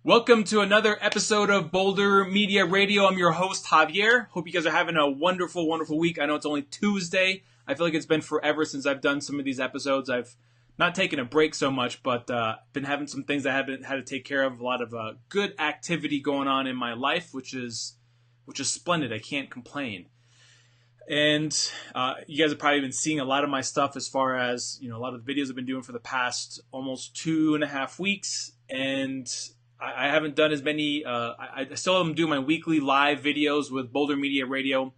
Welcome to another episode of Boulder Media Radio. I'm your host, Javier. Hope you guys are having a wonderful, wonderful week. I know it's only Tuesday. I feel like it's been forever since I've done some of these episodes. I've not taken a break so much, but been having some things I haven't had to take care of. A lot of good activity going on in my life, which is splendid. I can't complain. And you guys have probably been seeing a lot of my stuff as far as, a lot of the videos I've been doing for the past almost 2.5 weeks. And I haven't done as many. I still am doing my weekly live videos with Boulder Media Radio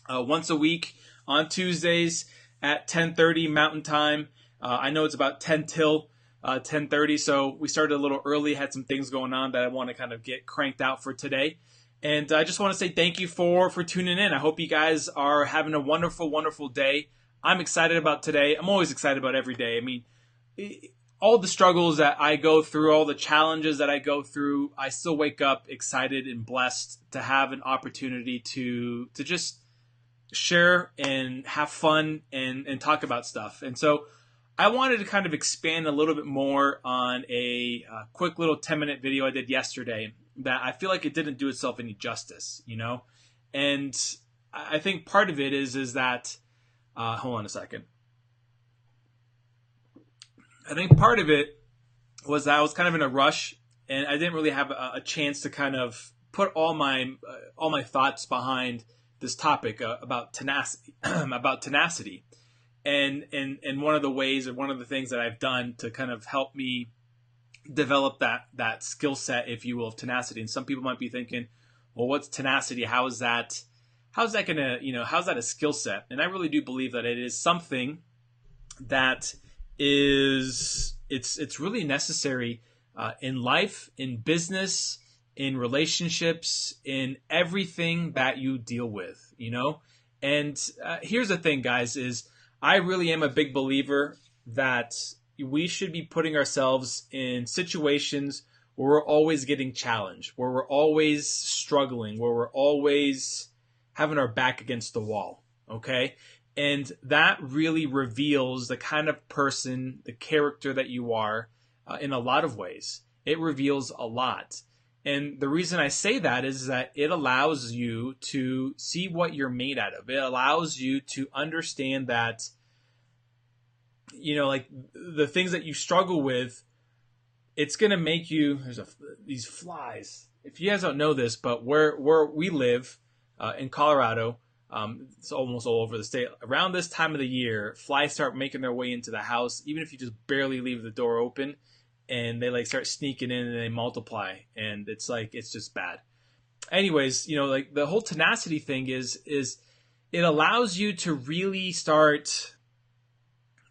once a week on Tuesdays at 10:30 Mountain Time. I know it's about 10 till 10:30, so we started a little early. Had some things going on that I want to kind of get cranked out for today. And I just want to say thank you for tuning in. I hope you guys are having a wonderful, wonderful day. I'm excited about today. I'm always excited about every day. I mean, all the struggles that I go through, all the challenges that I go through, I still wake up excited and blessed to have an opportunity to just share and have fun and talk about stuff. And so I wanted to kind of expand a little bit more on a quick little 10-minute video I did yesterday that I feel like it didn't do itself any justice, And I think part of it is that, hold on a second. I think part of it was that I was kind of in a rush, and I didn't really have a chance to kind of put all my thoughts behind this topic about tenacity, and one of the ways or one of the things that I've done to kind of help me develop that skill set, if you will, of tenacity. And some people might be thinking, well, what's tenacity? How's that gonna, how's that a skill set? And I really do believe that it is something that it's really necessary in life, in business, in relationships, in everything that you deal with, And here's the thing, guys, is I really am a big believer that we should be putting ourselves in situations where we're always getting challenged, where we're always struggling, where we're always having our back against the wall, okay? And that really reveals the kind of person, the character that you are in a lot of ways. It reveals a lot. And the reason I say that is that it allows you to see what you're made out of. It allows you to understand that, like the things that you struggle with, it's going to make you, these flies. If you guys don't know this, but where we live in Colorado, it's almost all over the state. Around this time of the year, flies start making their way into the house, even if you just barely leave the door open, and they start sneaking in and they multiply, and it's just bad. Anyways, the whole tenacity thing is it allows you to really start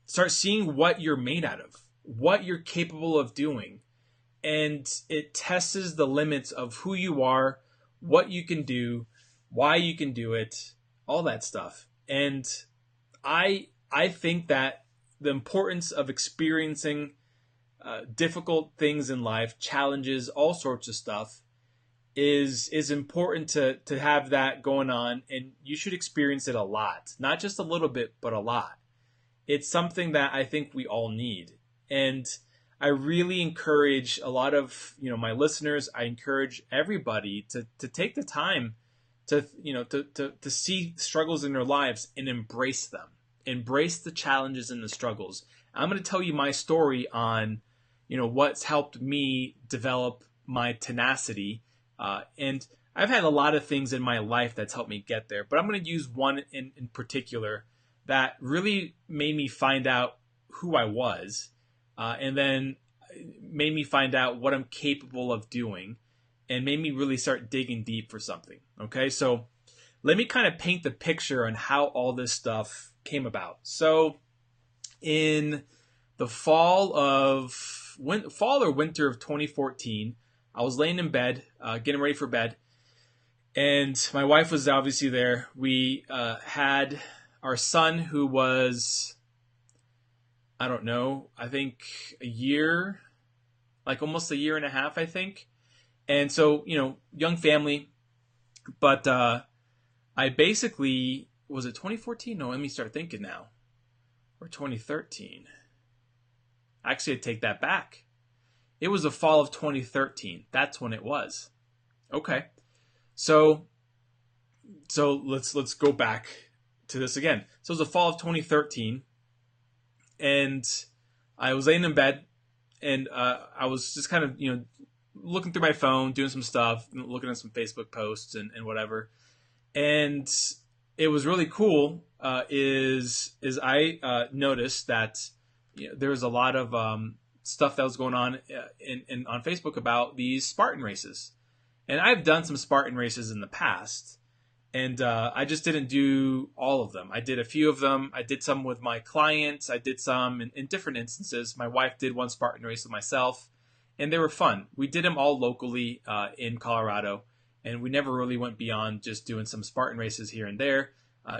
seeing what you're made out of, what you're capable of doing, and it tests the limits of who you are, what you can do, why you can do it, all that stuff. And I think that the importance of experiencing difficult things in life, challenges, all sorts of stuff, is important to have that going on, and you should experience it a lot, not just a little bit, but a lot. It's something that I think we all need, and I really encourage a lot of my listeners. I encourage everybody to take the time to see struggles in their lives and embrace them. Embrace the challenges and the struggles. I'm going to tell you my story on, what's helped me develop my tenacity. And I've had a lot of things in my life that's helped me get there, but I'm going to use one in particular that really made me find out who I was, and then made me find out what I'm capable of doing, and made me really start digging deep for something. Okay, so let me kind of paint the picture on how all this stuff came about. So in the fall or winter of 2014, I was laying in bed, getting ready for bed, and my wife was obviously there. We had our son, who was, I don't know, I think almost a year and a half, I think. And so, young family, but I basically, was it 2014? No, let me start thinking now. Or 2013. Actually, I take that back. It was the fall of 2013. That's when it was. Okay. So let's go back to this again. So it was the fall of 2013, and I was laying in bed, and I was just kind of looking through my phone, doing some stuff, looking at some Facebook posts and whatever. And it was really cool. Is I noticed that there was a lot of stuff that was going on on Facebook about these Spartan races, and I've done some Spartan races in the past, and I just didn't do all of them. I did a few of them. I did some with my clients. I did some in different instances. My wife did one Spartan race with myself, and they were fun. We did them all locally in Colorado, and we never really went beyond just doing some Spartan races here and there.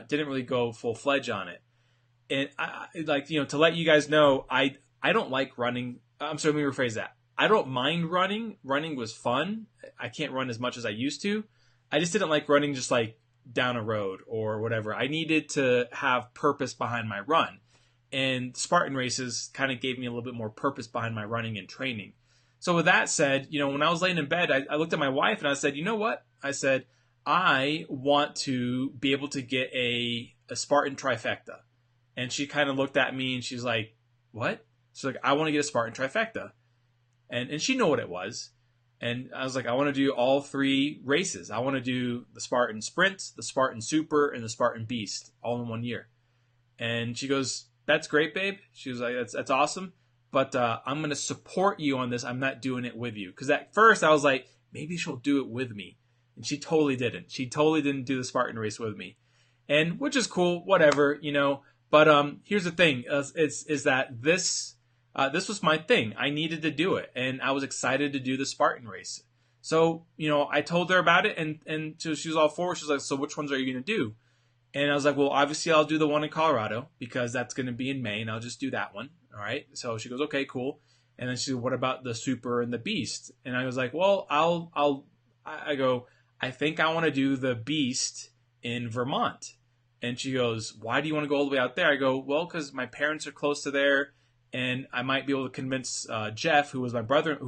Didn't really go full-fledged on it. And I to let you guys know, I don't like running. I'm sorry, let me rephrase that. I don't mind running. Running was fun. I can't run as much as I used to. I just didn't like running just like down a road or whatever. I needed to have purpose behind my run. And Spartan races kind of gave me a little bit more purpose behind my running and training. So with that said, when I was laying in bed, I looked at my wife and I said, you know what? I said, I want to be able to get a Spartan trifecta. And she kind of looked at me and she's like, what? She's like, I want to get a Spartan trifecta. And she knew what it was. And I was like, I want to do all 3 races. I want to do the Spartan Sprint, the Spartan Super, and the Spartan Beast all in 1 year. And she goes, that's great, babe. She was like, that's awesome. But I'm going to support you on this. I'm not doing it with you. Because at first I was like, maybe she'll do it with me. And she totally didn't. She totally didn't do the Spartan race with me. And which is cool, whatever, But here's the thing, is that this was my thing. I needed to do it, and I was excited to do the Spartan race. So, I told her about it, and so she was all for it. She was like, so which ones are you going to do? And I was like, well, obviously I'll do the one in Colorado, because that's going to be in May, and I'll just do that one. All right? So she goes, okay, cool. And then she said, what about the Super and the Beast? And I was like, well, I think I want to do the Beast in Vermont. And she goes, why do you want to go all the way out there? I go, well, because my parents are close to there, and I might be able to convince Jeff, who was my brother,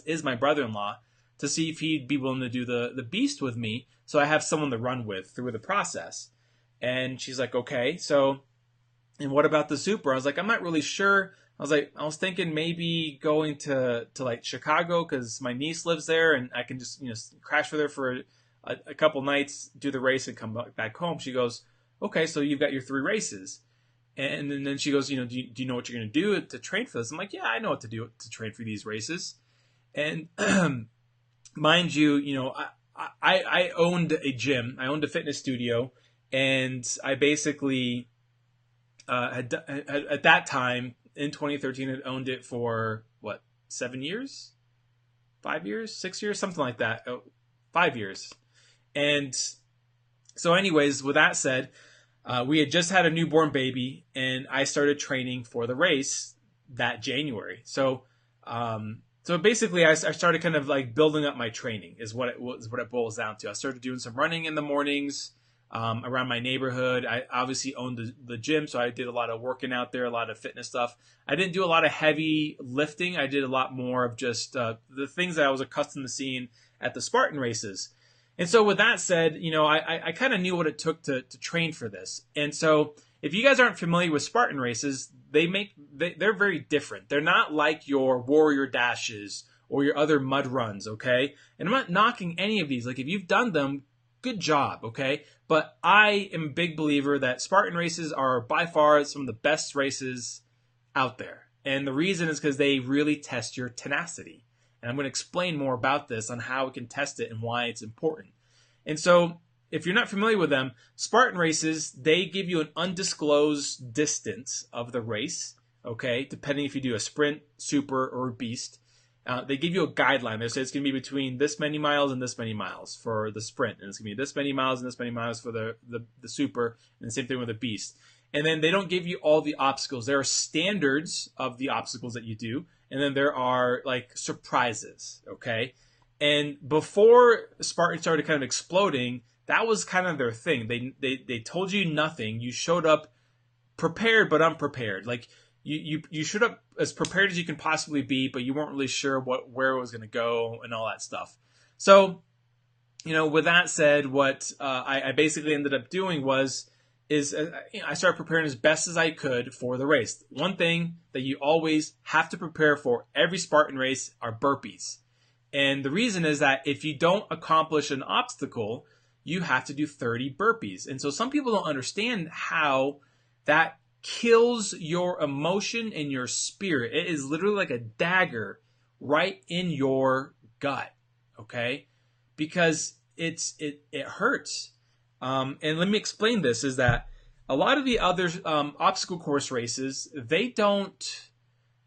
is my brother-in-law, to see if he'd be willing to do the Beast with me, so I have someone to run with through the process. And she's like, okay, so, and what about the Super? I was like, I'm not really sure. I was thinking maybe going to like Chicago, because my niece lives there, and I can just crash with her for a couple nights, do the race, and come back home. She goes, okay, so you've got your 3 races. And then she goes, do you know what you're going to do to train for this? I'm like, yeah, I know what to do to train for these races. And mind you, I owned a gym. I owned a fitness studio. And I basically had at that time, in 2013, had owned it for, 7 years? 5 years? 6 years? Something like that. 5 years. And so anyways, with that said, we had just had a newborn baby, and I started training for the race that January. So basically, I started kind of like building up my training is what it boils down to. I started doing some running in the mornings around my neighborhood. I obviously owned the gym, so I did a lot of working out there, a lot of fitness stuff. I didn't do a lot of heavy lifting. I did a lot more of just the things that I was accustomed to seeing at the Spartan races. And so with that said, I kind of knew what it took to train for this. And so if you guys aren't familiar with Spartan races, they're very different. They're not like your warrior dashes or your other mud runs, okay? And I'm not knocking any of these. Like, if you've done them, good job, okay? But I am a big believer that Spartan races are by far some of the best races out there. And the reason is because they really test your tenacity. And I'm going to explain more about this on how we can test it and why it's important. And so, if you're not familiar with them, Spartan races, they give you an undisclosed distance of the race, okay, depending if you do a sprint, super, or beast. They give you a guideline. They say it's going to be between this many miles and this many miles for the sprint. And it's going to be this many miles and this many miles for the super. And the same thing with the beast. And then they don't give you all the obstacles. There are standards of the obstacles that you do. And then there are like surprises, okay? And before Spartan started kind of exploding, that was kind of their thing. They told you nothing. You showed up prepared but unprepared. Like, you showed up as prepared as you can possibly be, but you weren't really sure where it was going to go and all that stuff. So, with that said, what I basically ended up doing I started preparing as best as I could for the race. One thing that you always have to prepare for every Spartan race are burpees. And the reason is that if you don't accomplish an obstacle, you have to do 30 burpees. And so some people don't understand how that kills your emotion and your spirit. It is literally like a dagger right in your gut, okay? Because it hurts. And let me explain this, is that a lot of the other obstacle course races, they don't...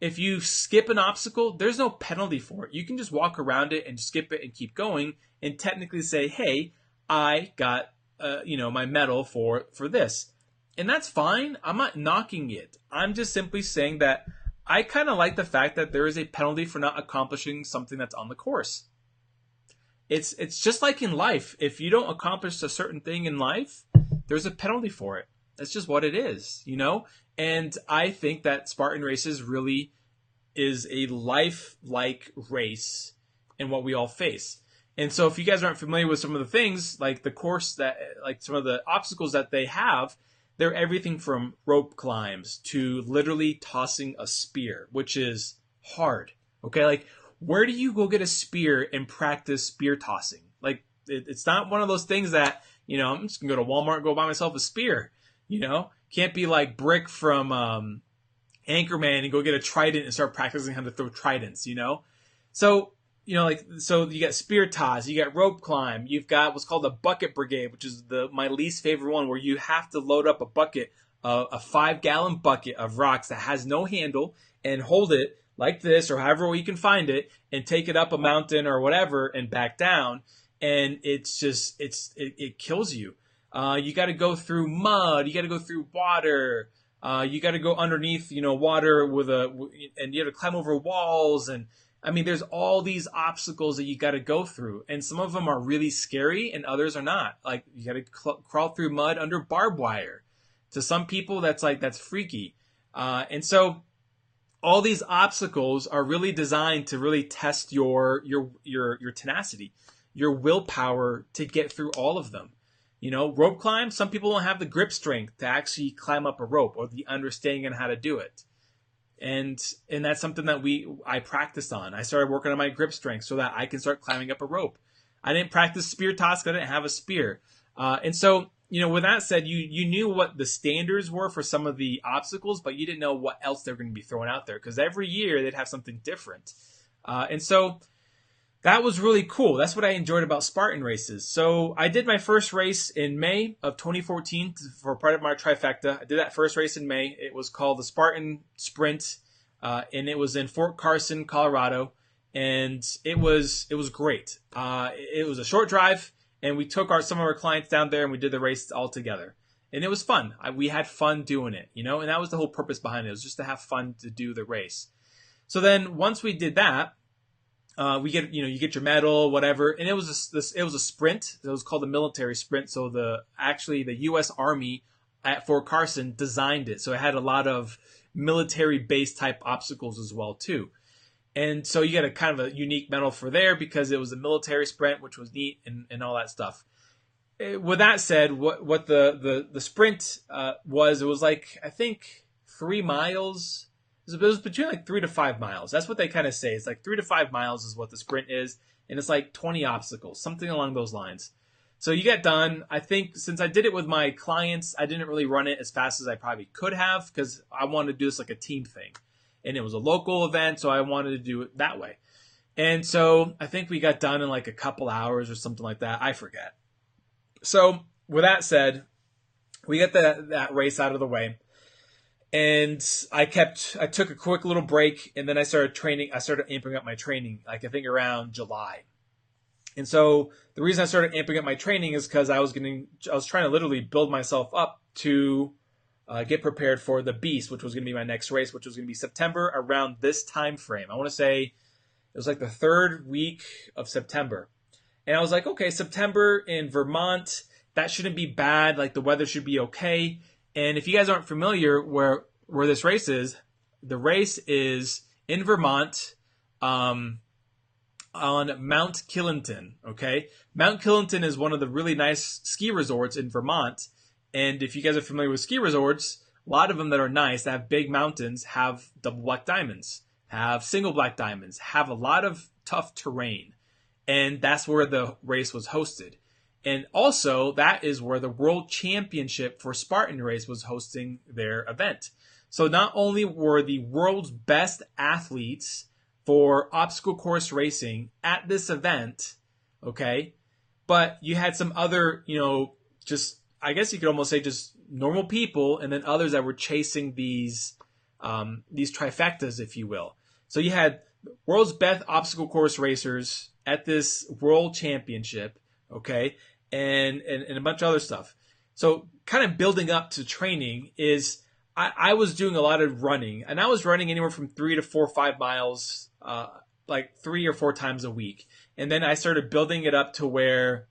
If you skip an obstacle, there's no penalty for it. You can just walk around it and skip it and keep going and technically say, hey, I got my medal for this. And that's fine. I'm not knocking it. I'm just simply saying that I kind of like the fact that there is a penalty for not accomplishing something that's on the course. It's just like in life. If you don't accomplish a certain thing in life, there's a penalty for it. That's just what it is, And I think that Spartan Races really is a life-like race in what we all face. And so if you guys aren't familiar with some of the things, like the course like some of the obstacles that they have, they're everything from rope climbs to literally tossing a spear, which is hard. Okay, like where do you go get a spear and practice spear tossing? Like it's not one of those things that, I'm just gonna go to Walmart and go buy myself a spear. Can't be like Brick from Anchorman and go get a trident and start practicing how to throw tridents, So, so you got spear toss, you got rope climb, you've got what's called a bucket brigade, which is my least favorite one, where you have to load up a bucket, a 5-gallon bucket of rocks that has no handle, and hold it like this or however you can find it and take it up a mountain or whatever and back down. And it's just, it kills you. You got to go through mud. You got to go through water. You got to go underneath, water and you have to climb over walls. And I mean, there's all these obstacles that you got to go through. And some of them are really scary and others are not. Like you got to crawl through mud under barbed wire. To some people, that's freaky. And so all these obstacles are really designed to really test your tenacity, your willpower to get through all of them. Rope climb, some people don't have the grip strength to actually climb up a rope or the understanding on how to do it. And that's something that I practiced on. I started working on my grip strength so that I can start climbing up a rope. I didn't practice spear toss because I didn't have a spear. And so, with that said, you knew what the standards were for some of the obstacles, but you didn't know what else they were going to be throwing out there because every year they'd have something different. And so that was really cool. That's what I enjoyed about Spartan races. So I did my first race in May of 2014 for part of my trifecta. I did that first race in May. It was called the Spartan Sprint, and it was in Fort Carson, Colorado, and it was great. It was a short drive, and we took some of our clients down there, and we did the race all together. And it was fun. We had fun doing it, and that was the whole purpose behind it. It was just to have fun to do the race. So then once we did that, you get your medal, whatever, and it was a sprint. It was called the military sprint. So the U.S. Army at Fort Carson designed it, so it had a lot of military-based type obstacles as well too. And so you got a kind of a unique medal for there because it was a military sprint, which was neat and all that stuff. With that said, what the sprint was, it was like I think 3 miles. It was between like 3 to 5 miles. That's what they kind of say. It's like 3 to 5 miles is what the sprint is. And it's like 20 obstacles, something along those lines. So you get done. I think since I did it with my clients, I didn't really run it as fast as I probably could have because I wanted to do this like a team thing. And it was a local event, so I wanted to do it that way. And so I think we got done in like a couple hours or something like that. I forget. So with that said, we get that race out of the way. And I took a quick little break, and then I started training. I started amping up my training, like I think around July. And so the reason I started amping up my training is because I was trying to literally build myself up to get prepared for the Beast, which was going to be my next race, which was going to be September around this time frame. I want to say it was like the 3rd week of September. And I was like, okay, September in Vermont, that shouldn't be bad. Like the weather should be okay. And if you guys aren't familiar where this race is, the race is in Vermont, um, on Mount Killington. Okay, Mount Killington is one of the really nice ski resorts in Vermont. And if you guys are familiar with ski resorts, a lot of them that are nice, that have big mountains, have double black diamonds, have single black diamonds, have a lot of tough terrain. And that's where the race was hosted. And also, that is where the World Championship for Spartan Race was hosting their event. So not only were the world's best athletes for obstacle course racing at this event, okay, but you had some other, just, I guess you could almost say just normal people, and then others that were chasing these trifectas, if you will. So you had world's best obstacle course racers at this world championship, okay, and a bunch of other stuff. So kind of building up to training is I was doing a lot of running, and I was running anywhere from 3 to 4 or 5 miles, like 3 or 4 times a week. And then I started building it up to where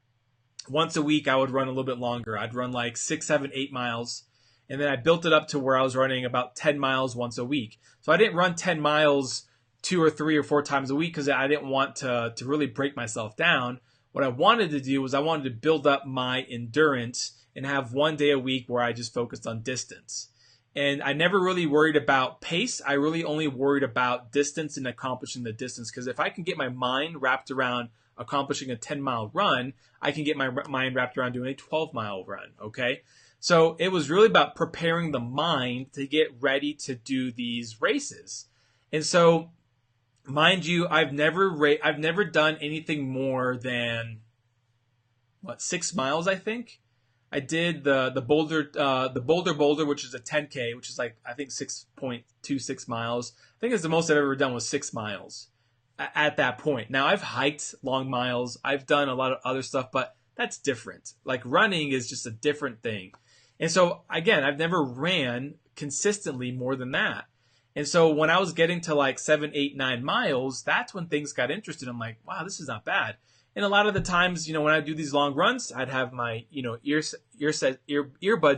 once a week I would run a little bit longer. I'd run like 6, 7, 8 miles. And then I built it up to where I was running about 10 miles once a week. So I didn't run 10 miles 2 or 3 or 4 times a week because I didn't want to really break myself down. What I wanted to do was I wanted to build up my endurance and have one day a week where I just focused on distance. And I never really worried about pace. I really only worried about distance and accomplishing the distance. Because if I can get my mind wrapped around accomplishing a 10-mile run, I can get my mind wrapped around doing a 12-mile run, okay? So it was really about preparing the mind to get ready to do these races. And so, mind you, I've never done anything more than, 6 miles, I think? I did the Boulder, which is a 10K, which is like, I think 6.26 miles. I think it's the most I've ever done was 6 miles at that point. Now, I've hiked long miles. I've done a lot of other stuff, but that's different. Like running is just a different thing. And so, again, I've never ran consistently more than that. And so when I was getting to like 7, 8, 9 miles, that's when things got interesting. I'm like, wow, this is not bad. And a lot of the times, when I do these long runs, I'd have my, earbuds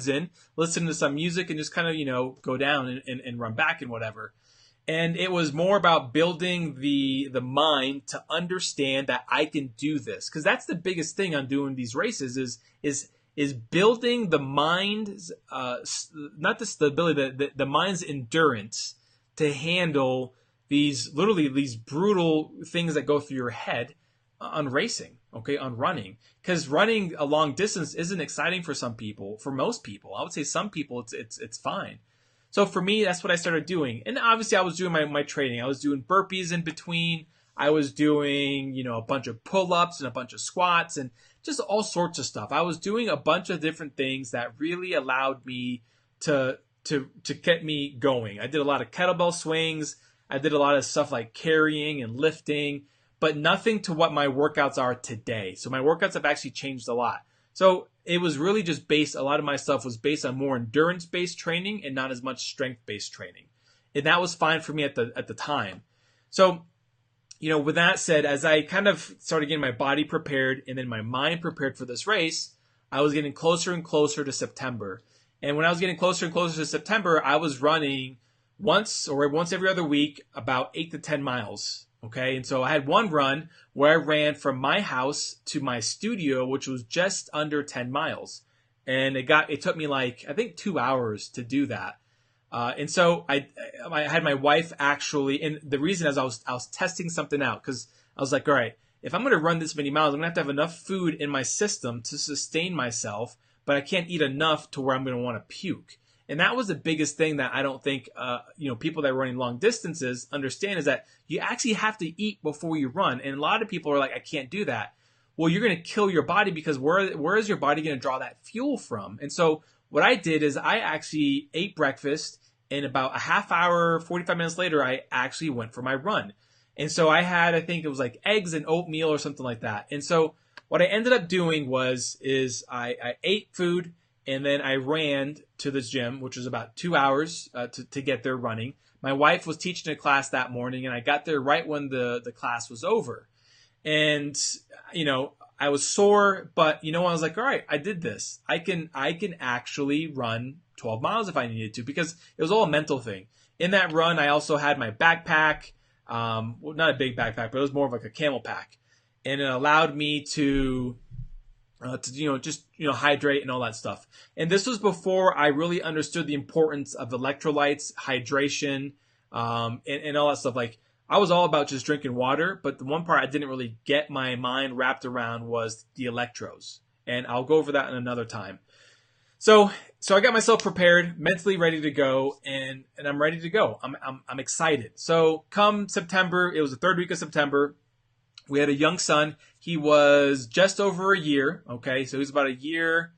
in, listen to some music, and just kind of, go down and run back and whatever. And it was more about building the mind to understand that I can do this, because that's the biggest thing on doing these races is building the mind's not the stability, the mind's endurance to handle these brutal things that go through your head on racing, okay, on running. Because running a long distance isn't exciting for some people, for most people. I would say some people it's fine. So for me, that's what I started doing. And obviously I was doing my training. I was doing burpees in between. I was doing, a bunch of pull-ups and a bunch of squats and just all sorts of stuff. I was doing a bunch of different things that really allowed me to get me going. I did a lot of kettlebell swings. I did a lot of stuff like carrying and lifting, but nothing to what my workouts are today. So my workouts have actually changed a lot. So it was really just a lot of my stuff was based on more endurance-based training and not as much strength-based training. And that was fine for me at the time. So, with that said, as I kind of started getting my body prepared and then my mind prepared for this race, I was getting closer and closer to September. And when I was getting closer and closer to September, I was running once every other week about 8 to 10 miles. Okay, and so I had one run where I ran from my house to my studio, which was just under 10 miles. And it took me like, I think 2 hours to do that. And so I had my wife actually, and the reason is I was testing something out, because I was like, all right, if I'm going to run this many miles, I'm going to have enough food in my system to sustain myself, but I can't eat enough to where I'm going to want to puke. And that was the biggest thing that I don't think, people that are running long distances understand, is that you actually have to eat before you run. And a lot of people are like, I can't do that. Well, you're going to kill your body, because where is your body going to draw that fuel from? And so what I did is I actually ate breakfast, and about a half hour, 45 minutes later, I actually went for my run. And so I had, I think it was like eggs and oatmeal or something like that. And so what I ended up doing is I ate food, and then I ran to this gym, which was about 2 hours to get there running. My wife was teaching a class that morning, and I got there right when the class was over. And, I was sore, but, I was like, all right, I did this. I can actually run 12 miles if I needed to, because it was all a mental thing. in that run, I also had my backpack, well, not a big backpack, but it was more of like a camel pack. And it allowed me to just hydrate and all that stuff. And this was before I really understood the importance of electrolytes, hydration, and all that stuff. Like, I was all about just drinking water, but the one part I didn't really get my mind wrapped around was the electros. And I'll go over that in another time. So I got myself prepared, mentally ready to go, and I'm ready to go. I'm excited. So come September, it was the third week of September. We had a young son. He was just over a year. Okay, so he was about a year.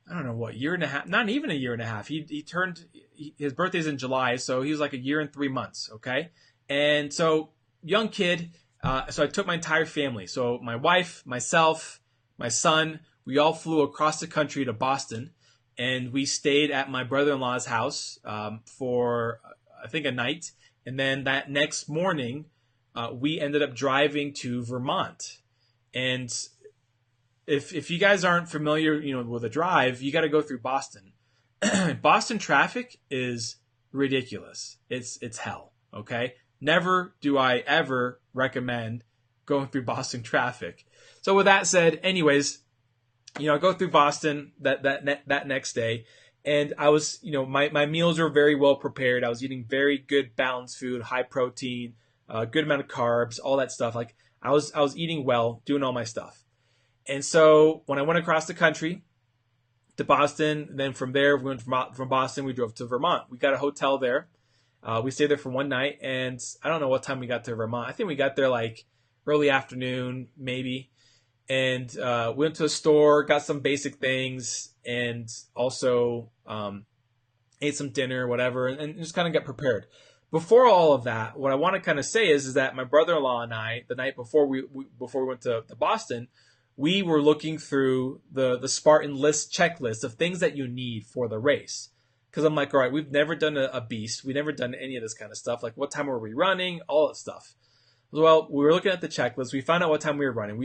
I don't know what, year and a half. Not even a year and a half. He turned. His birthday's in July, so he was like a year and 3 months. Okay, and so young kid. So I took my entire family. So my wife, myself, my son. We all flew across the country to Boston, and we stayed at my brother-in-law's house for I think a night, and then that next morning. We ended up driving to Vermont. And if you guys aren't familiar, with a drive, you got to go through Boston. Boston traffic is ridiculous. It's hell, okay? Never do I ever recommend going through Boston traffic. So with that said, anyways, I go through Boston that next day, and I was, my meals were very well prepared. I was eating very good balanced food, high protein, good amount of carbs, all that stuff. Like I was eating well, doing all my stuff. And so when I went across the country to Boston, then from there, we went from Boston, we drove to Vermont. We got a hotel there. We stayed there for one night, and I don't know what time we got to Vermont. I think we got there like early afternoon, maybe. And we went to a store, got some basic things, and also ate some dinner, whatever, and just kind of got prepared. Before all of that, what I want to kind of say is that my brother-in-law and I, the night before we went to Boston, we were looking through the Spartan list checklist of things that you need for the race. Because I'm like, all right, we've never done a beast. We've never done any of this kind of stuff. Like, what time were we running? All that stuff. Well, we were looking at the checklist. We found out what time we were running.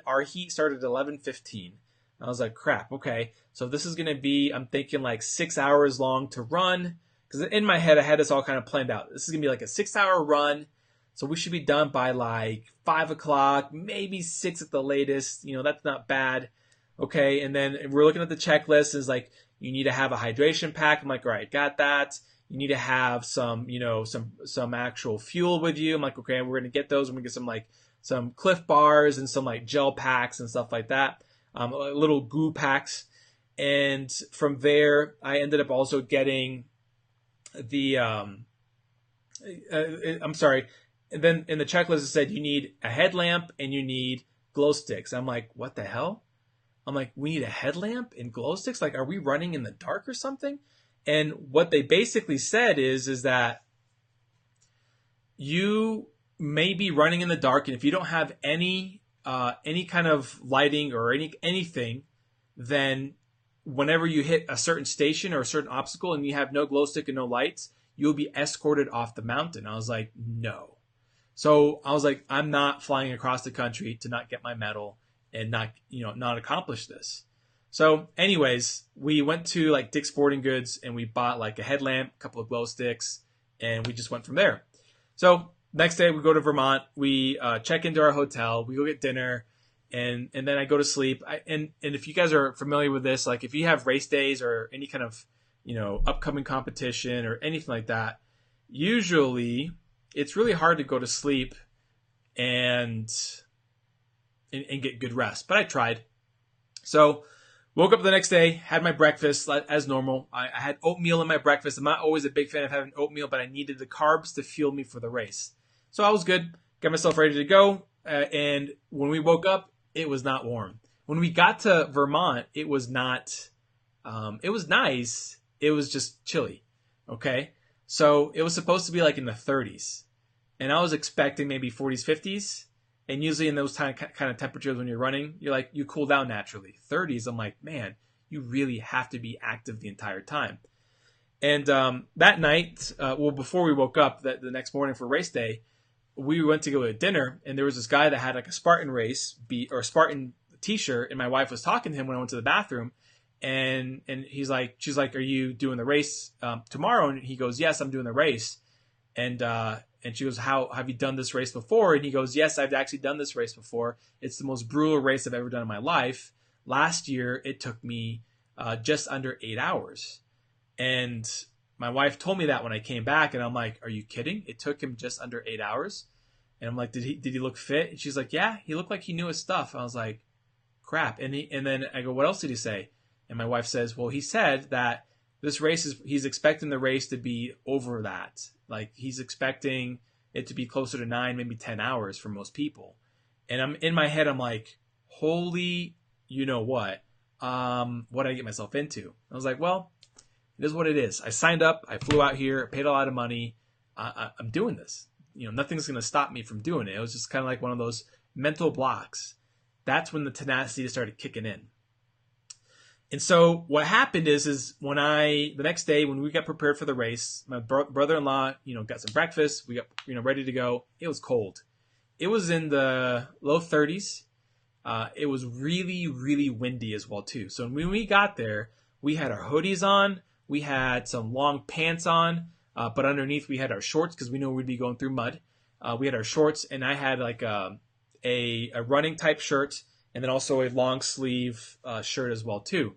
Our heat started at 11:15. I was like, crap, okay. So this is going to be, I'm thinking like 6 hours long to run. Because in my head, I had this all kind of planned out. This is going to be like a 6-hour run. So we should be done by like 5 o'clock, maybe 6 at the latest. That's not bad. Okay. And then we're looking at the checklist. It's like, you need to have a hydration pack. I'm like, all right, got that. You need to have some actual fuel with you. I'm like, okay, we're going to get those. I'm going to get some Cliff Bars and some like gel packs and stuff like that. Little goo packs. And from there, I ended up also getting I'm sorry. And then in the checklist, it said you need a headlamp and you need glow sticks. I'm like, what the hell? I'm like, we need a headlamp and glow sticks? Like, are we running in the dark or something? And what they basically said is that you may be running in the dark, and if you don't have any kind of lighting or anything, then whenever you hit a certain station or a certain obstacle and you have no glow stick and no lights, you'll be escorted off the mountain. I was like, no. So I was like, I'm not flying across the country to not get my medal and not accomplish this. So anyways, we went to like Dick's Sporting Goods and we bought like a headlamp, a couple of glow sticks, and we just went from there. So next day we go to Vermont, we check into our hotel, we go get dinner, and then I go to sleep. And if you guys are familiar with this, like if you have race days or any kind of, upcoming competition or anything like that, usually it's really hard to go to sleep and get good rest. But I tried. So woke up the next day, had my breakfast as normal. I had oatmeal in my breakfast. I'm not always a big fan of having oatmeal, but I needed the carbs to fuel me for the race. So I was good. Got myself ready to go. And when we woke up, it was not warm. When we got to Vermont, it was not, it was nice. It was just chilly. Okay. So it was supposed to be like in the 30s. And I was expecting maybe 40s, 50s. And usually in those kind of temperatures when you're running, you cool down naturally. 30s, I'm like, man, you really have to be active the entire time. And that night, before we woke up, the next morning for race day, we went to go to dinner, and there was this guy that had like a Spartan Race or Spartan t-shirt, and my wife was talking to him when I went to the bathroom, and she's like, are you doing the race tomorrow? And he goes, yes, I'm doing the race. And she goes, how have you done this race before? And he goes, yes, I've actually done this race before. It's the most brutal race I've ever done in my life. Last year, it took me just under 8 hours. And my wife told me that when I came back, and I'm like, are you kidding? It took him just under 8 hours. And I'm like, did he look fit? And she's like, yeah, he looked like he knew his stuff. I was like, crap. And then I go, what else did he say? And my wife says, well, he said that this race he's expecting the race to be over that. Like, he's expecting it to be closer to 9, maybe 10 hours for most people. And I'm in my head, I'm like, holy, you know what? What did I get myself into? I was like, well, it is what it is. I signed up. I flew out here, paid a lot of money. I'm doing this. Nothing's going to stop me from doing it. It was just kind of like one of those mental blocks. That's when the tenacity started kicking in. And so what happened is when the next day when we got prepared for the race, my brother-in-law, got some breakfast. We got, ready to go. It was cold. It was in the low 30s. It was really, really windy as well too. So when we got there, we had our hoodies on. We had some long pants on, but underneath we had our shorts because we knew we'd be going through mud. We had our shorts, and I had like a running type shirt, and then also a long sleeve shirt as well too.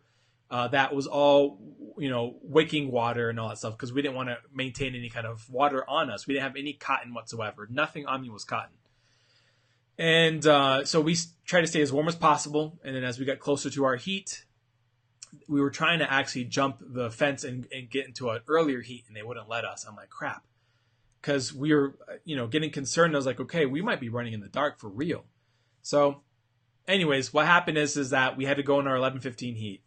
That was all, wicking water and all that stuff because we didn't want to maintain any kind of water on us. We didn't have any cotton whatsoever. Nothing on me was cotton. And so we tried to stay as warm as possible. And then as we got closer to our heat, we were trying to actually jump the fence and get into an earlier heat, and they wouldn't let us. I'm like, crap. Because we were, getting concerned. I was like, okay, we might be running in the dark for real. So anyways, what happened is that we had to go in our 11:15 heat.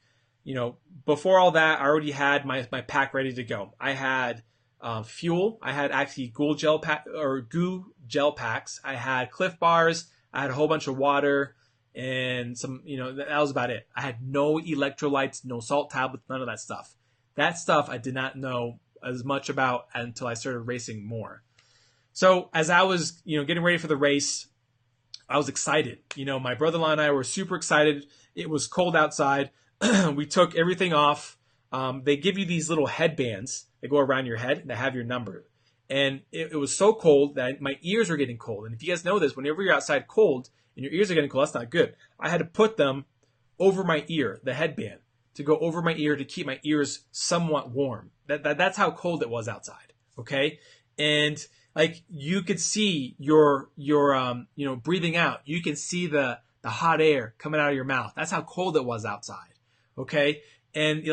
Before all that, I already had my pack ready to go. I had fuel. I had actually goo gel packs. I had Cliff Bars. I had a whole bunch of water and some, that was about it. I had no electrolytes, no salt tablets, none of that stuff. That stuff I did not know as much about until I started racing more. So as I was, getting ready for the race, I was excited. My brother-in-law and I were super excited. It was cold outside. We took everything off. They give you these little headbands that go around your head that have your number. And it was so cold that my ears were getting cold. And if you guys know this, whenever you're outside cold and your ears are getting cold, that's not good. I had to put them over my ear, the headband, to go over my ear to keep my ears somewhat warm. That's how cold it was outside. Okay. And like you could see your breathing out. You can see the hot air coming out of your mouth. That's how cold it was outside. Okay. And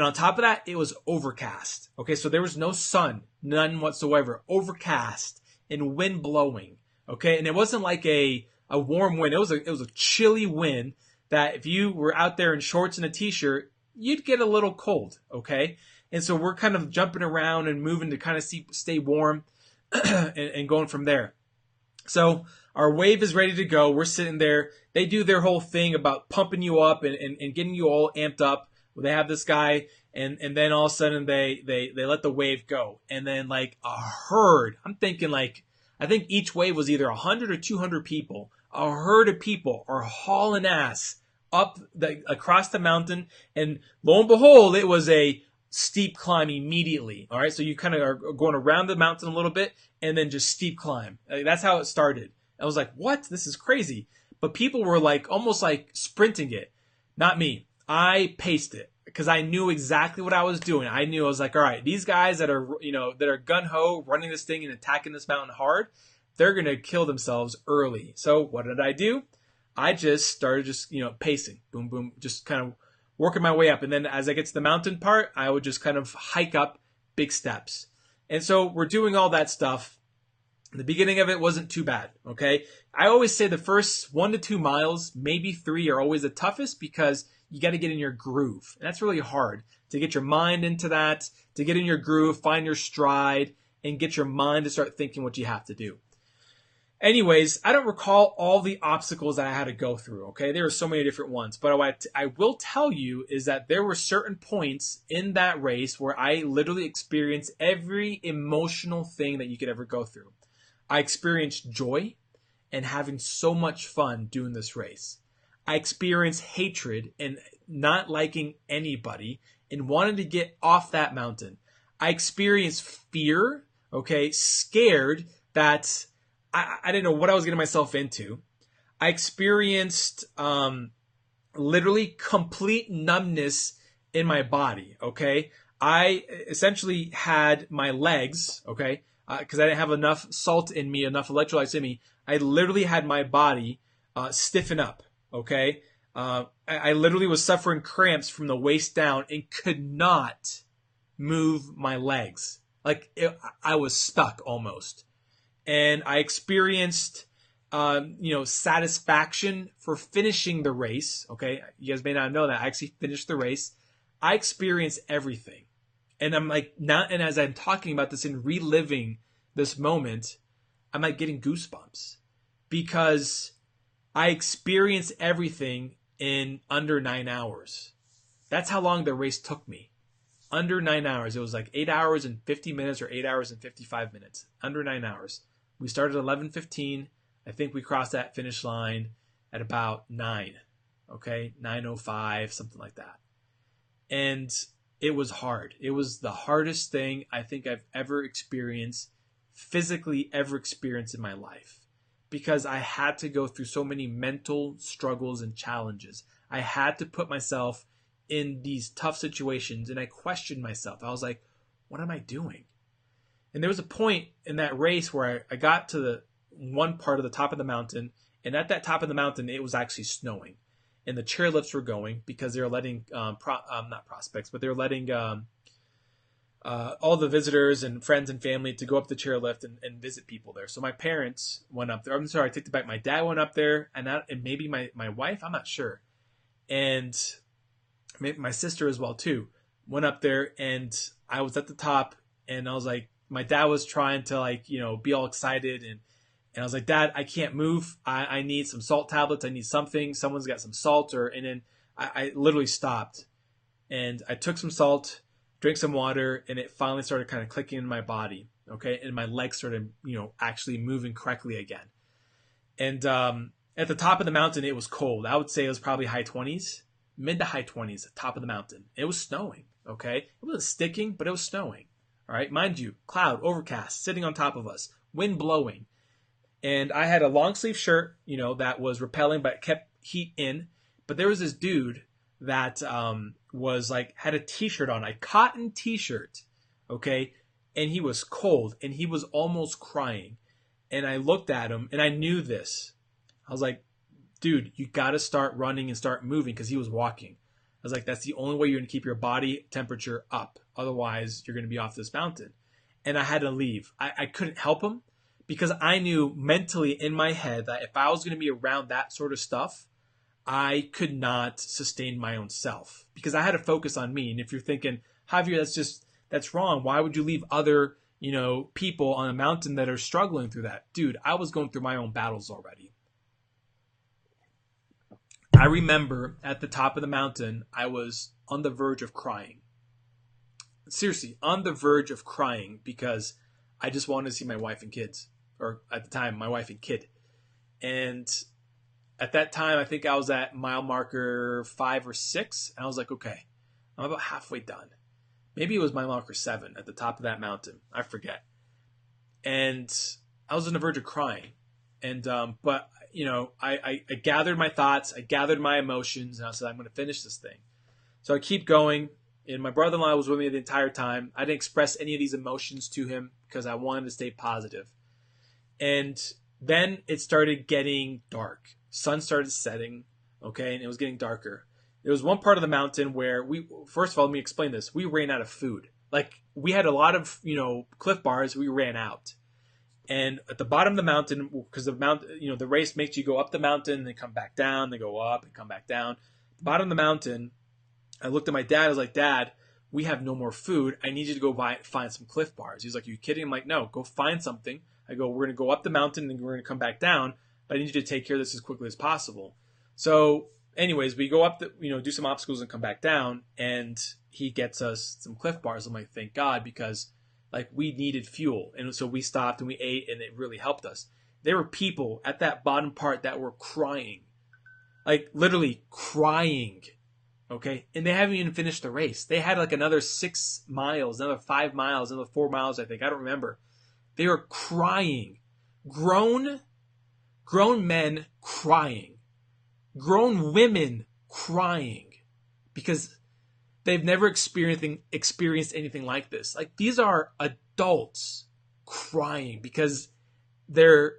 on top of that, it was overcast. Okay. So there was no sun, none whatsoever, overcast and wind blowing. Okay. And it wasn't like a warm wind. It was a chilly wind that if you were out there in shorts and a t-shirt, you'd get a little cold. Okay. And so we're kind of jumping around and moving to kind of stay warm and going from there. So our wave is ready to go. We're sitting there. They do their whole thing about pumping you up and getting you all amped up. They have this guy, and then all of a sudden they let the wave go. And then like a herd, I'm thinking like, I think each wave was either 100 or 200 people. A herd of people are hauling ass up across the mountain. And lo and behold, it was a steep climb immediately. All right. So you kind of are going around the mountain a little bit and then just steep climb. That's how it started. I was like, what? This is crazy. But people were like, almost like sprinting it. Not me. I paced it because I knew exactly what I was doing. I was like, all right, these guys that are, that are gun-ho running this thing and attacking this mountain hard, they're going to kill themselves early. So what did I do? I just started pacing. Boom, boom, just kind of working my way up. And then as I get to the mountain part, I would just kind of hike up big steps. And so we're doing all that stuff. The beginning of it wasn't too bad, okay? I always say the first 1 to 2 miles, maybe 3, are always the toughest because you got to get in your groove. And that's really hard to get your mind into that, to get in your groove, find your stride, and get your mind to start thinking what you have to do. Anyways, I don't recall all the obstacles that I had to go through, okay? There were so many different ones. But what I will tell you is that there were certain points in that race where I literally experienced every emotional thing that you could ever go through. I experienced joy and having so much fun doing this race. I experienced hatred and not liking anybody and wanted to get off that mountain. I experienced fear, okay, scared that I didn't know what I was getting myself into. I experienced literally complete numbness in my body, okay? I essentially had my legs, okay, because I didn't have enough salt in me, enough electrolytes in me. I literally had my body stiffen up, okay? I literally was suffering cramps from the waist down and could not move my legs. Like, I was stuck almost. And I experienced, satisfaction for finishing the race. Okay, you guys may not know that I actually finished the race. I experienced everything, and I'm like now. And as I'm talking about this and reliving this moment, I'm like getting goosebumps because I experienced everything in under 9 hours. That's how long the race took me. Under 9 hours. It was like 8 hours and 50 minutes or 8 hours and 55 minutes. Under 9 hours. We started at 11:15. I think we crossed that finish line at about 9. Okay? 9:05, something like that. And it was hard. It was the hardest thing I think I've ever experienced, physically ever experienced in my life. Because I had to go through so many mental struggles and challenges. I had to put myself in these tough situations, and I questioned myself. I was like, what am I doing? And there was a point in that race where I got to the one part of the top of the mountain, and at that top of the mountain, it was actually snowing. And the chairlifts were going because they were letting, not prospects, but they were letting all the visitors and friends and family to go up the chairlift and visit people there. So my parents went up there. I'm sorry, I take it back. My dad went up there, and maybe my wife, I'm not sure. And my sister as well too, went up there, and I was at the top, and I was like, my dad was trying to be all excited, and I was like, Dad, I can't move. I need some salt tablets. I need something. Someone's got some salt, and then I literally stopped, and I took some salt, drank some water, and it finally started kind of clicking in my body. Okay. And my legs started, actually moving correctly again. And, at the top of the mountain, it was cold. I would say it was probably high 20s. Mid to high 20s at the top of the mountain. It was snowing, okay? It wasn't sticking, but it was snowing, all right? Mind you, cloud, overcast, sitting on top of us, wind blowing. And I had a long sleeve shirt, that was repelling, but kept heat in. But there was this dude that was had a t-shirt on, a cotton t-shirt, okay? And he was cold, and he was almost crying. And I looked at him, and I knew this. I was like, dude, you got to start running and start moving, because he was walking. I was like, that's the only way you're going to keep your body temperature up. Otherwise, you're going to be off this mountain. And I had to leave. I couldn't help him because I knew mentally in my head that if I was going to be around that sort of stuff, I could not sustain my own self because I had to focus on me. And if you're thinking, Javier, that's wrong. Why would you leave other, people on a mountain that are struggling through that? Dude, I was going through my own battles already. I remember at the top of the mountain, I was on the verge of crying. Seriously, on the verge of crying because I just wanted to see my wife and kids. Or at the time, my wife and kid. And at that time, I think I was at mile marker 5 or 6. And I was like, okay, I'm about halfway done. Maybe it was mile marker 7 at the top of that mountain. I forget. And I was on the verge of crying. And, but I gathered my thoughts, I gathered my emotions, and I said, I'm going to finish this thing. So I keep going, and my brother-in-law was with me the entire time. I didn't express any of these emotions to him because I wanted to stay positive. And then it started getting dark. Sun started setting, okay, and it was getting darker. There was one part of the mountain where first of all, let me explain this. We ran out of food. We had a lot of, Cliff Bars, we ran out. And at the bottom of the mountain, because the mountain, the race makes you go up the mountain, then come back down, then go up and come back down. At the bottom of the mountain, I looked at my dad. I was like, Dad, we have no more food. I need you to go find some Cliff Bars. He's like, are you kidding? I'm like, no, go find something. I go, we're going to go up the mountain and we're going to come back down, but I need you to take care of this as quickly as possible. So anyways, we go up, do some obstacles and come back down, and he gets us some Cliff Bars. I'm like, thank God, because we needed fuel. And so we stopped and we ate, and it really helped us. There were people at that bottom part that were crying. like literally crying. Okay. And they haven't even finished the race. They had like another 6 miles, another 5 miles, another 4 miles, I think. I don't remember. They were crying. Grown men crying. Grown women crying because they've never experienced anything like this. Like, these are adults crying because their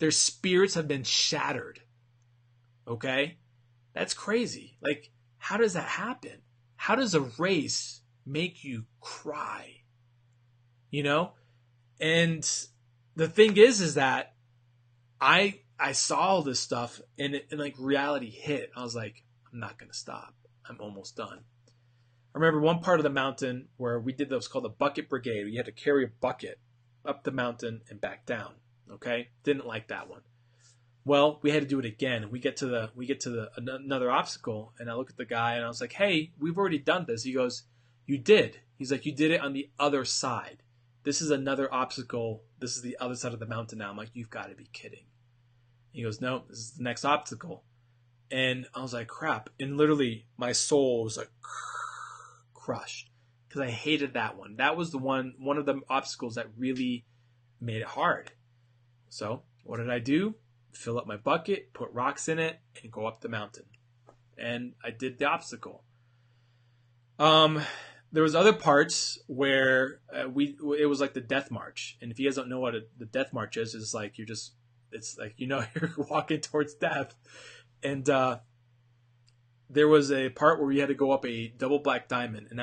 spirits have been shattered. Okay? That's crazy. Like, how does that happen? How does a race make you cry? You know? And the thing is that I saw all this stuff and like reality hit. I was like, I'm not going to stop. I'm almost done. I remember one part of the mountain where we did what was called the bucket brigade. You had to carry a bucket up the mountain and back down. Okay? Didn't like that one. Well, we had to do it again, and we get to another obstacle, and I look at the guy, and I was like, "Hey, we've already done this." He goes, "You did." He's like, "You did it on the other side. This is another obstacle. This is the other side of the mountain now." I'm like, "You've got to be kidding." He goes, "No, this is the next obstacle." And I was like, "Crap!" And literally, my soul was like crushed because I hated that one. That was the one of the obstacles that really made it hard. So what did I do? Fill up my bucket, put rocks in it, and go up the mountain. And I did the obstacle. There was other parts where it was like the death march. And if you guys don't know what the death march is, it's like it's like, you're walking towards death. And there was a part where we had to go up a double black diamond. And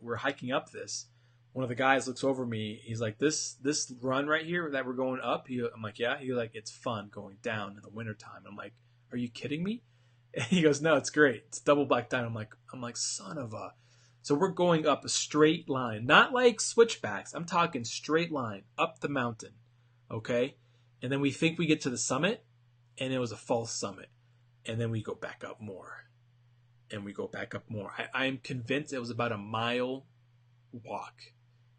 we're hiking up this. One of the guys looks over me. He's like, this run right here that we're going up. I'm like, yeah. He's like, it's fun going down in the wintertime. I'm like, are you kidding me? And he goes, no, it's great. It's double black diamond. I'm like, son of a. So we're going up a straight line, not like switchbacks. I'm talking straight line up the mountain. Okay. And then we think we get to the summit, and it was a false summit. And then we go back up more, and we go back up more. I am convinced it was about a mile walk.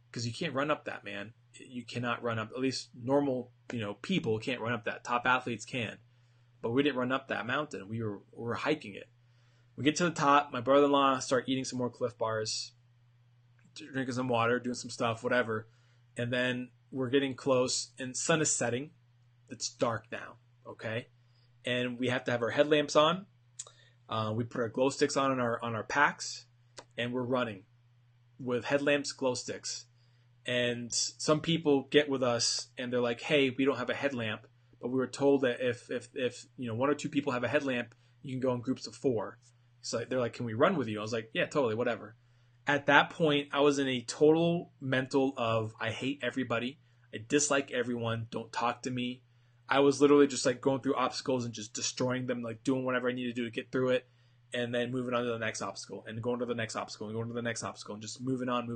Because you can't run up that, man. You cannot run up. At least normal, people can't run up that. Top athletes can. But we didn't run up that mountain. We were hiking it. We get to the top. My brother-in-law start eating some more Cliff Bars, drinking some water, doing some stuff, whatever. And then we're getting close, and sun is setting. It's dark now, okay? And we have to have our headlamps on. We put our glow sticks on our packs, and we're running with headlamps, glow sticks. And some people get with us and they're like, hey, we don't have a headlamp, but we were told that if one or two people have a headlamp, you can go in groups of 4. So they're like, can we run with you? I was like, yeah, totally, whatever. At that point, I was in a total mental of, I hate everybody. I dislike everyone. Don't talk to me. I was literally just like going through obstacles and just destroying them, like doing whatever I needed to do to get through it. And then moving on to the next obstacle and going to the next obstacle and going to the next obstacle and just moving on.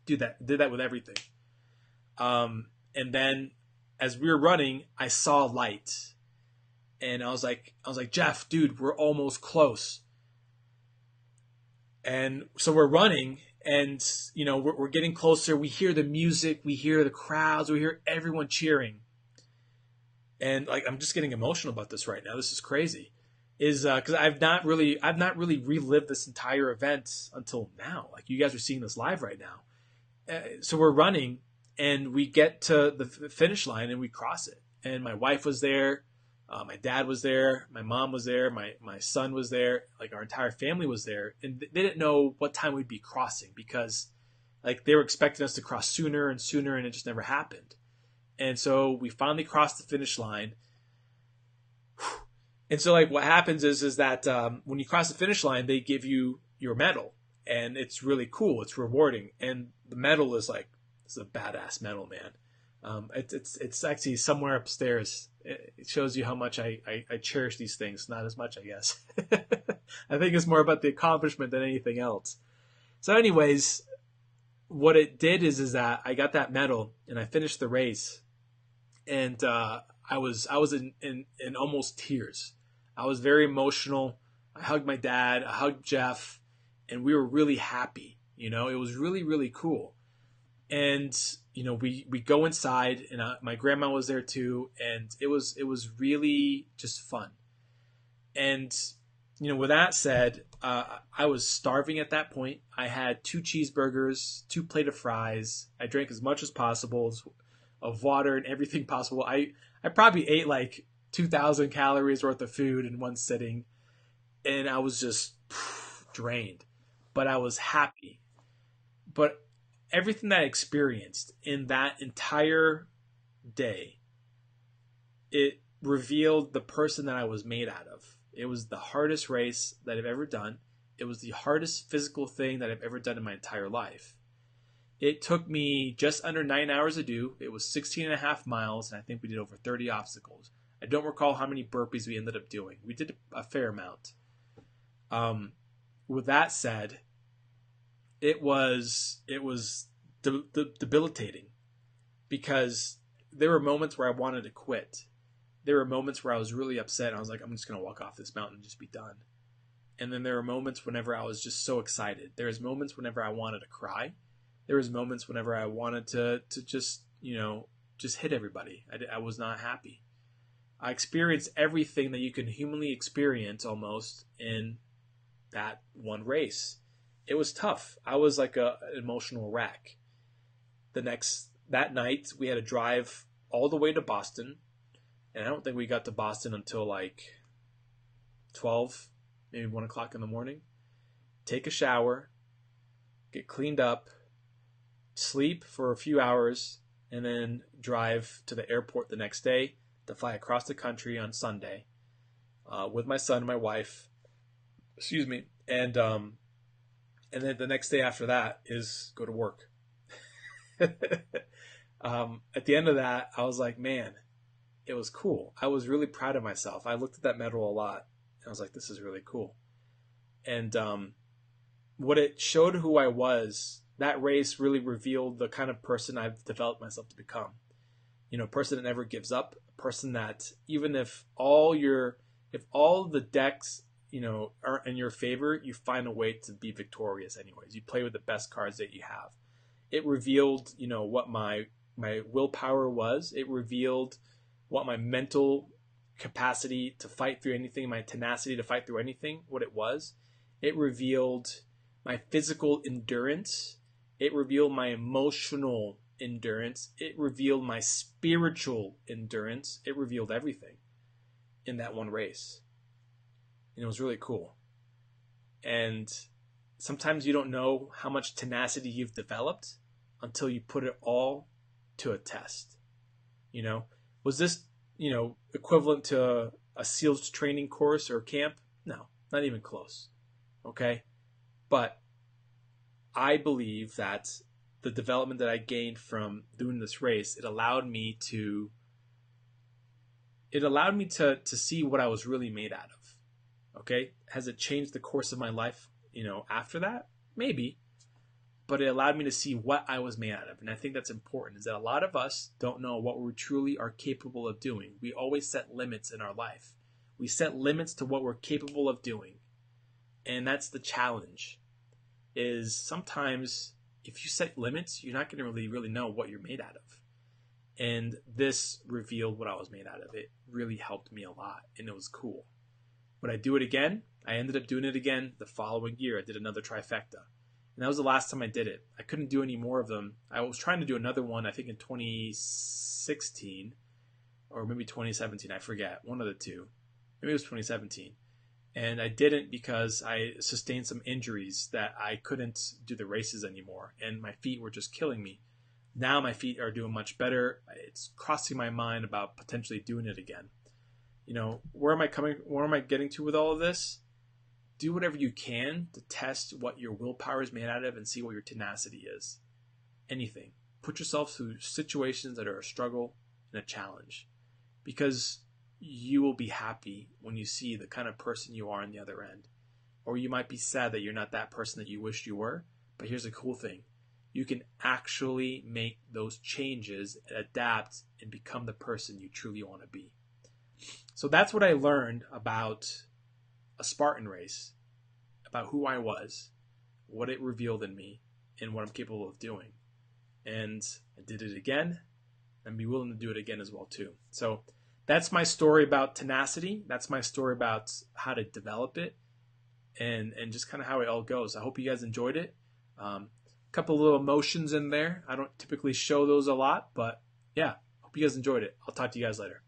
Did that with everything. And then as we were running, I saw light, and I was like, Jeff, dude, we're almost close. And so we're running, and we're getting closer. We hear the music, we hear the crowds, we hear everyone cheering, and like I'm just getting emotional about this right now. This is crazy. Because I've not really relived this entire event until now. Like, you guys are seeing this live right now. So we're running, and we get to the finish line, and we cross it. And my wife was there, my dad was there, my mom was there, my son was there, like our entire family was there, and they didn't know what time we'd be crossing because, like, they were expecting us to cross sooner and sooner, and it just never happened. And so we finally crossed the finish line. And so, like, what happens is that when you cross the finish line, they give you your medal. And it's really cool. It's rewarding. And the medal is like, it's a badass medal, man. It's actually somewhere upstairs. It shows you how much I cherish these things. Not as much, I guess. I think it's more about the accomplishment than anything else. So anyways, what it did is that I got that medal and I finished the race. And I was in almost tears. I was very emotional. I hugged my dad. I hugged Jeff. And we were really happy, it was really, really cool. And, we go inside, and my grandma was there too. And it was really just fun. And, with that said, I was starving at that point. I had 2 cheeseburgers, 2 plate of fries. I drank as much as possible of water and everything possible. I probably ate like 2,000 calories worth of food in one sitting. And I was just drained. But I was happy. But everything that I experienced in that entire day, it revealed the person that I was made out of. It was the hardest race that I've ever done. It was the hardest physical thing that I've ever done in my entire life. It took me just under 9 hours to do. It was 16 and a half miles, and I think we did over 30 obstacles. I don't recall how many burpees we ended up doing. We did a fair amount. With that said, it was debilitating, because there were moments where I wanted to quit. There were moments where I was really upset. I was like, I'm just going to walk off this mountain and just be done. And then there were moments whenever I was just so excited. There was moments whenever I wanted to cry. There was moments whenever I wanted to just, just hit everybody. I was not happy. I experienced everything that you can humanly experience almost in that one race. It was tough. I was like an emotional wreck. That night, we had to drive all the way to Boston. And I don't think we got to Boston until like 12, maybe 1 o'clock in the morning. Take a shower, get cleaned up, sleep for a few hours, and then drive to the airport the next day to fly across the country on Sunday with my son and my wife. Excuse me. And then the next day after that is go to work. At the end of that, I was like, man, it was cool. I was really proud of myself. I looked at that medal a lot. And I was like, this is really cool. And what it showed who I was, that race really revealed the kind of person I've developed myself to become. A person that never gives up, a person that even if all the decks, are in your favor, you find a way to be victorious anyways. You play with the best cards that you have. It revealed, what my willpower was. It revealed what my mental capacity to fight through anything, my tenacity to fight through anything, what it was. It revealed my physical endurance. It revealed my emotional endurance. It revealed my spiritual endurance. It revealed everything in that one race. And it was really cool. And sometimes you don't know how much tenacity you've developed until you put it all to a test. Was this, equivalent to a SEALs training course or camp? No, not even close. Okay? But I believe that the development that I gained from doing this race, it allowed me to see what I was really made out of. Okay? Has it changed the course of my life, after that? Maybe. But it allowed me to see what I was made out of. And I think that's important, is that a lot of us don't know what we truly are capable of doing. We always set limits in our life. We set limits to what we're capable of doing. And that's the challenge, is sometimes if you set limits, you're not going to really know what you're made out of. And this revealed what I was made out of. It really helped me a lot, and it was cool. Would I do it again? I ended up doing it again the following year. I did another trifecta. And that was the last time I did it. I couldn't do any more of them. I was trying to do another one, I think in 2016 or maybe 2017. I forget. One of the two. Maybe it was 2017. And I didn't because I sustained some injuries that I couldn't do the races anymore. And my feet were just killing me. Now my feet are doing much better. It's crossing my mind about potentially doing it again. Where am I getting to with all of this? Do whatever you can to test what your willpower is made out of and see what your tenacity is. Anything. Put yourself through situations that are a struggle and a challenge, because you will be happy when you see the kind of person you are on the other end. Or you might be sad that you're not that person that you wished you were. But here's the cool thing. You can actually make those changes, adapt, and become the person you truly want to be. So that's what I learned about a Spartan race, about who I was, what it revealed in me, and what I'm capable of doing. And I did it again, and be willing to do it again as well too. So that's my story about tenacity. That's my story about how to develop it, and just kind of how it all goes. I hope you guys enjoyed it. A couple of little emotions in there. I don't typically show those a lot, but yeah, hope you guys enjoyed it. I'll talk to you guys later.